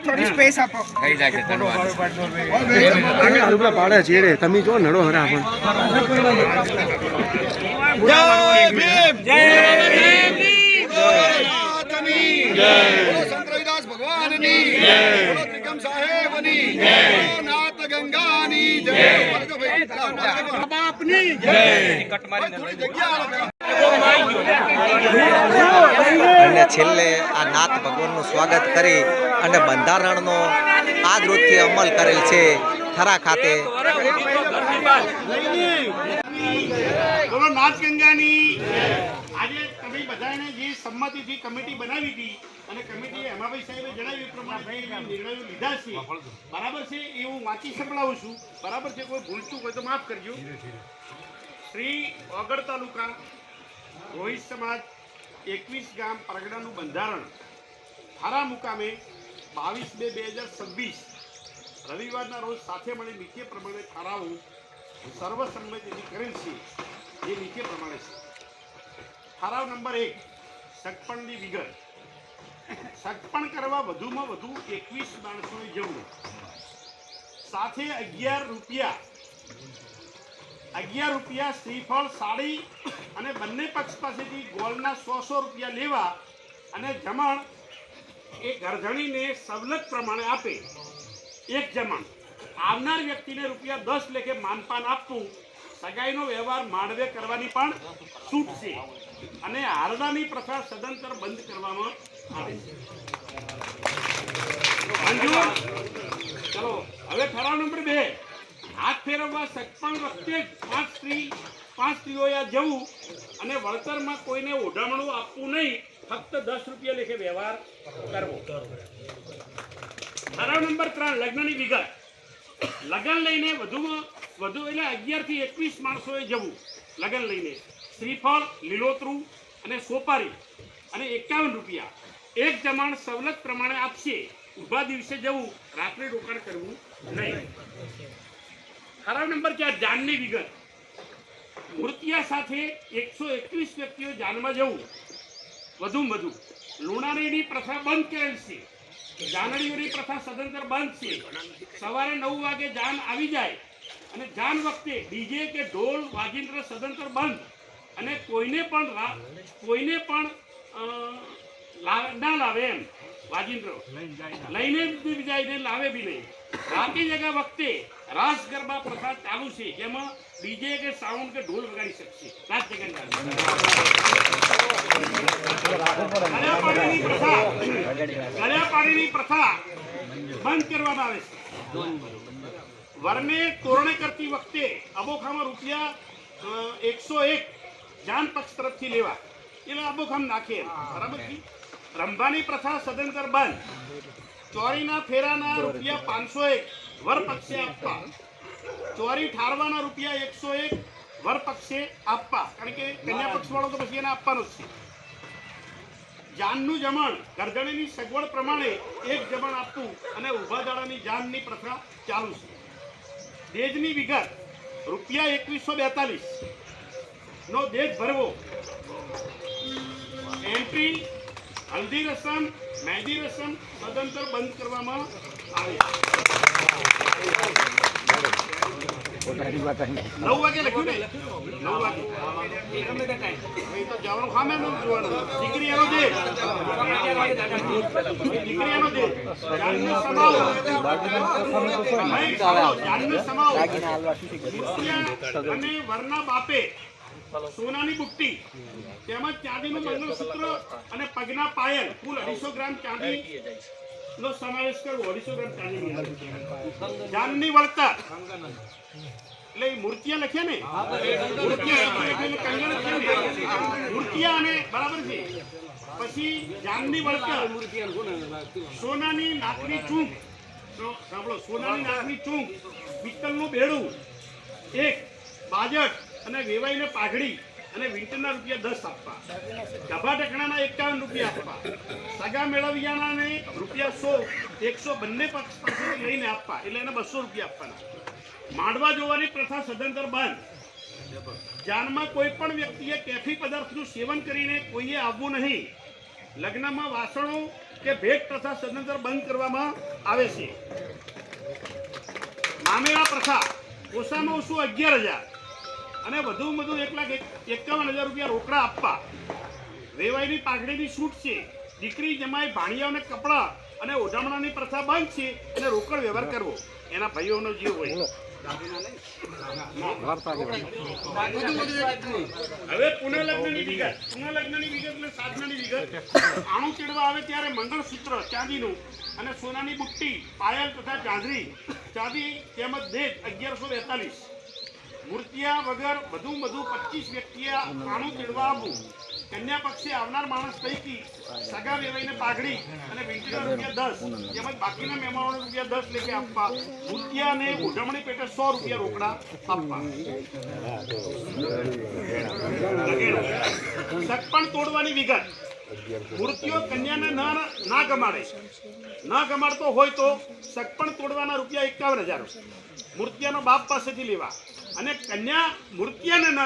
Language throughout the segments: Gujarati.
થોડી સ્પેસ આપો થઈ જાય છે રૂપિયા પાડે છેડે તમે જો નડો હરા પણ જય ભીમ જય ભીમ જય સંત રવિદાસ ભગવાનની જય ત્રિકમ સાહેબની જય નાથ ગંગાની જય બાપની જય અને છેલ્લે આ નાથ ભગવાનનું સ્વાગત કરી અને બંધારણનો આ જ રોજથી અમલ કરેલ છે થરા ખાતે. બોલો નાથ ગંગાની. આજે તમે બધાને જે સંમતિથી કમિટી બનાવી હતી અને કમિટીએ હેમાભાઈ સાહેબે જણાવ્યું પ્રમાણે નિર્ણયો લીધા છે બરાબર છે એ હું વાંચી સંભળાવું છું બરાબર છે. કોઈ ભૂલચૂક હોય તો માફ કરજો. શ્રી ઓગળ તાલુકા રોહિત સમાજ 21 ગામ પરગડાનું બંધારણ થારા મુકામે 22/2/2026 રવિવારના રોજ સાથે મળી નીચે પ્રમાણે ઠરાવો સર્વસંમતિથી કરેલ છે. જે નીચે પ્રમાણે છે. ઠરાવ નંબર 1, સગપણની વિગત. સગપણ કરવા વધુમાં વધુ 21 માણસોએ જવું. સાથે 11 રૂપિયા શ્રીફળ સાડી અને બંને પક્ષ પાસેથી ગોળના 100 રૂપિયા લેવા અને જમણ એ ગરધણીને સવલત પ્રમાણે આપે. એક જમણ આવનાર વ્યક્તિને ₹10 લેખે માનપાન આપવું. સગાઈનો વ્યવહાર માંડવે કરવાની પણ છૂટ છે અને હારડાની પ્રથા સદંતર બંધ કરવામાં આવે છે. મંજૂર. ચલો હવે ઠરાવ નંબર 2, હાથ ફેરવવા સગપણ વખતે પાંચ સ્ત્રીઓએ જવું અને વળતરમાં કોઈને ઓઢામણું આપવું નહીં. ફક્ત ₹10 લેખે વ્યવહાર કરવો. ઠરાવ નંબર 3, લગ્નની વિગત. લગ્ન લઈને વધુમાં વધુ એટલે 11 થી 21 માણસોએ જવું. લગ્ન લઈને શ્રીફળ, લીલોતરું અને સોપારી અને 51 રૂપિયા. એક જમણ સવલત પ્રમાણે આપશે. ઊભા દિવસે જવું, રાત્રે રોકાણ કરવું નહીં. ઠરાવ નંબર 4, જાનની વિગત. મૃત્યા સાથે 121 વ્યક્તિઓ જાનમાં જવું. વધુમાં વધુ લુણાણીની પ્રથા બંધ કરેલ છે. જાનડીઓની પ્રથા સદંતર બંધ છે. સવારે 9 વાગે જાન આવી જાય અને જાન વખતે ડીજે કે ઢોલ વાજિંત્ર સદંતર બંધ અને કોઈને પણ ના લાવે એમ. વાજિંત્ર લઈને બી જાય ને લાવે બી નહીં. રાતી જગા વખતે રાસ ગરબા પ્રથા ચાલુ છે જેમાં ડીજે કે સાઉન્ડ કે ઢોલ વગાડી શકશે. રાત જગા ગળ્યાપાડીની પ્રથા બંધ કરવામાં આવે છે. વરને તોરણે કરતી વખતે અબોખામાં ₹101 જાન પક્ષ તરફથી લેવા. એટલે અબોખામ નાખે બરાબર છે. રંભાની પ્રથા સદંતર બંધ. ચોરીના ફેરાના ₹501 વર પક્ષે આપવા. ચોરી ઠારવાના ₹101 વર પક્ષે આપવા. કારણ કે કન્યા પક્ષ વાળો તો પછી એને આપવાનો જ છે. જાનનું જમણ ગરદણીની સગવડ પ્રમાણે એક જમણ આપવું અને ઊભા દાડાની જાનની પ્રથા ચાલુ છે. દેજની વિગત. ₹2142 નો દેજ ભરવો. એન્ટ્રી, હલ્દી રસમ, મહેંદી રસમ સદંતર બંધ કરવામાં આવે. 9 વાગે લખ્યું ને 9 વાગે તો જવાનું ખામે જોવાનું. દીકરી એનો દે જાનનો સમાવ અને વરના બાપે સોનાની બુટ્ટી તેમજ ચાંદીનું મંગળસૂત્ર અને પગના પાયલ કુલ 250 ગ્રામ ચાંદી નો સમાવેશ કરવો. 250 ગ્રામ ચાંદી. જાનની વળતર એટલે મૂર્તિયા લખ્યા ને મૂર્તિયા અને બરાબર છે. પછી જાનની વળતર સોનાની નાકની ચૂંક. સાંભળો, સોનાની નાકની ચૂંક, પિત્તળનું બેડું, એક બાજટ અને વેવાઈને પાઘડી અને વિંટરના ₹10 આપવા. ગભા ઢકણાના 51 રૂપિયા આપવા. સગા મેળવિયાને ₹100 100 બંને પક્ષ પાસેથી લઈને આપવા. એટલે એને ₹200 આપવાના. માંડવા જોવાની પ્રથા સદંતર બંધ. જાનમાં કોઈ પણ વ્યક્તિએ કેફી પદાર્થનું સેવન કરીને કોઈએ આવવું નહીં. લગ્નમાં વાસણો કે ભેટ પ્રથા સદંતર બંધ કરવામાં આવે છે. મામેરા પ્રથા ઓછામાં ઓછું 11,000 અને વધુમાં વધુ 1,51,000 રૂપિયા રોકડા આપવા. વેવાઈની પાઘડીની છૂટ છે. દીકરી જમાઈ ભાણિયાઓને કપડાં અને ઓઢામણાની પ્રથા બંધ છે અને રોકડ વ્યવહાર કરવો. એના ભાઈઓનો જીવ હોય. હવે પુનઃલગ્નની વિગત એટલે સાધનાની વિગત. આણું ચડવા આવે ત્યારે મંગળસૂત્ર ચાંદીનું અને સોનાની બુટ્ટી, પાયલ તથા ચાંદરી ચાંદી તેમજ દેજ 1142. મૂર્તિયા વગર વધુમાં વધુ 25 વ્યક્તિએ આણું ચડવા આવવું. કન્યા પક્ષે આવનાર માણસ પૈકી સગા વેવાઈને પાઘડી અને વીંટીના રૂપિયા 10 તેમજ બાકીના મહેમાનોને રૂપિયા 10 લેખે આપવા. મૂર્તિયાને ઉજવણી પેટે 100 રૂપિયા રોકડા આપવા. સગપણ તોડવાની વિગત. મૂર્તિઓ કન્યાને ના ગમાડતો હોય તો સગપણ તોડવાના રૂપિયા 51,000 મૂર્તિયાનો બાપ પાસેથી લેવા. અને કન્યા મૂર્તિયાને ન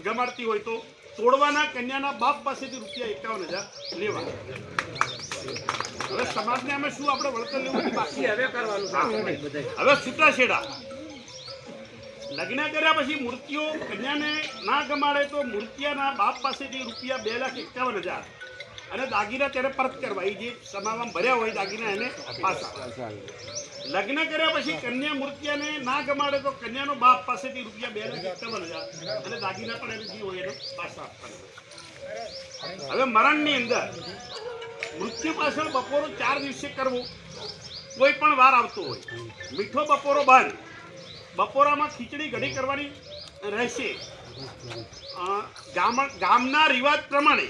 ગમાડતી હોય તો તોડવાના કન્યાના બાપ પાસેથી રૂપિયા 51,000 લેવા. હવે સમાજને અમે શું આપણે વળતર લેવું બાકી હવે કરવાનું. હવે છૂટાછેડા. લગ્ન કર્યા પછી મૂર્તિઓ કન્યાને ના ગમાડે તો મૂર્તિયાના બાપ પાસેથી રૂપિયા 2,51,000 અને દાગીના તેને પરત કરવા. એ જે સમાવવામાં ભર્યા હોય દાગીના એને પાછા. લગ્ન કર્યા પછી કન્યા મૂર્તિયાને ના ગમાડે તો કન્યાનો બાપ પાસેથી રૂપિયા 2,51,000 અને દાગીના પણ એને જે હોય એને પાછા આપવાના. હવે મરણની અંદર મૃત્યુ પાછળ બપોરો 4 દિવસે કરવું. કોઈ પણ વાર આવતો હોય. મીઠો બપોરો બંધ. બપોરામાં ખીચડી કઢી કરવાની રહેશે. ગામના રિવાજ પ્રમાણે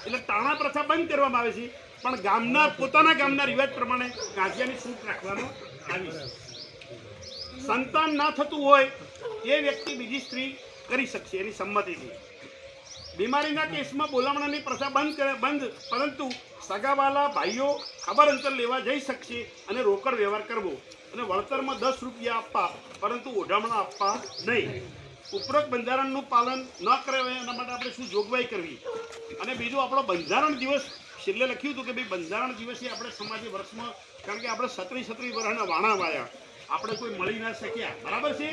એટલે ટાણા પ્રથા બંધ કરવામાં આવે છે, પણ પોતાના ગામના રિવાજ પ્રમાણે ગાંઠિયાની છૂટ રાખવામાં આવી છે. સંતાન ના થતું હોય એ વ્યક્તિ બીજી સ્ત્રી કરી શકશે એની સંમતિથી. બીમારીના કેસમાં બોલામણાની પ્રથા બંધ, પરંતુ સગાવાલા ભાઈઓ ખબર અંતર લેવા જઈ શકશે અને રોકડ વ્યવહાર કરવો અને વળતરમાં 10 રૂપિયા આપવા, પરંતુ ઓઢામણા આપવા નહીં. ઉપરોક્ત બંધારણનું પાલન ન કરે એના માટે આપણે શું જોગવાઈ કરવી. અને બીજું આપણો બંધારણ દિવસ છેલ્લે લખ્યું હતું કે ભાઈ બંધારણ દિવસે આપણે સમાજે વર્ષમાં, કારણ કે આપણે 36 વર્ષના વાણા વાયા, આપણે કોઈ મળી ના શક્યા, બરાબર છે.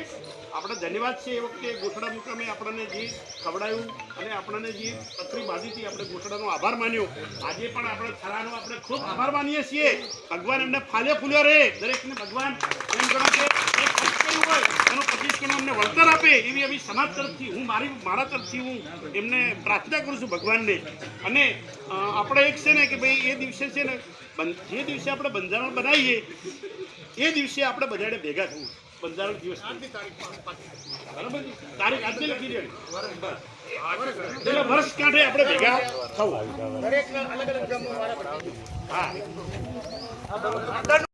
આપણે ધન્યવાદ છે એ વખતે ગોઠડા મુકામે આપણને જે ખવડાયું અને આપણને જે પથરી બાંધીથી આપણે ગોઠડાનો આભાર માન્યો. આજે પણ આપણે થરાનો આપણે ખૂબ આભાર માનીએ છીએ. ભગવાન એમને ફાલે ફૂલ્યો રહે. દરેકને ભગવાન એમ ગણો કે એ ખર્ચ કર્યું હોય એનું 25 કિલો અમને વળતર આપે એવી એવી સમાજ તરફથી મારા તરફથી હું એમને પ્રાર્થના કરું છું ભગવાનને. અને આપણે એક છે ને કે ભાઈ એ દિવસે છે ને જે દિવસે આપણે બંધારણ બનાવીએ એ દિવસે આપણે બધાને ભેગા થવું. બંધારણ દિવસ બરાબર, તારીખ આજે લખી દેવાની. એટલે વર્ષ કાંઠે આપણે ભેગા થવું. હા.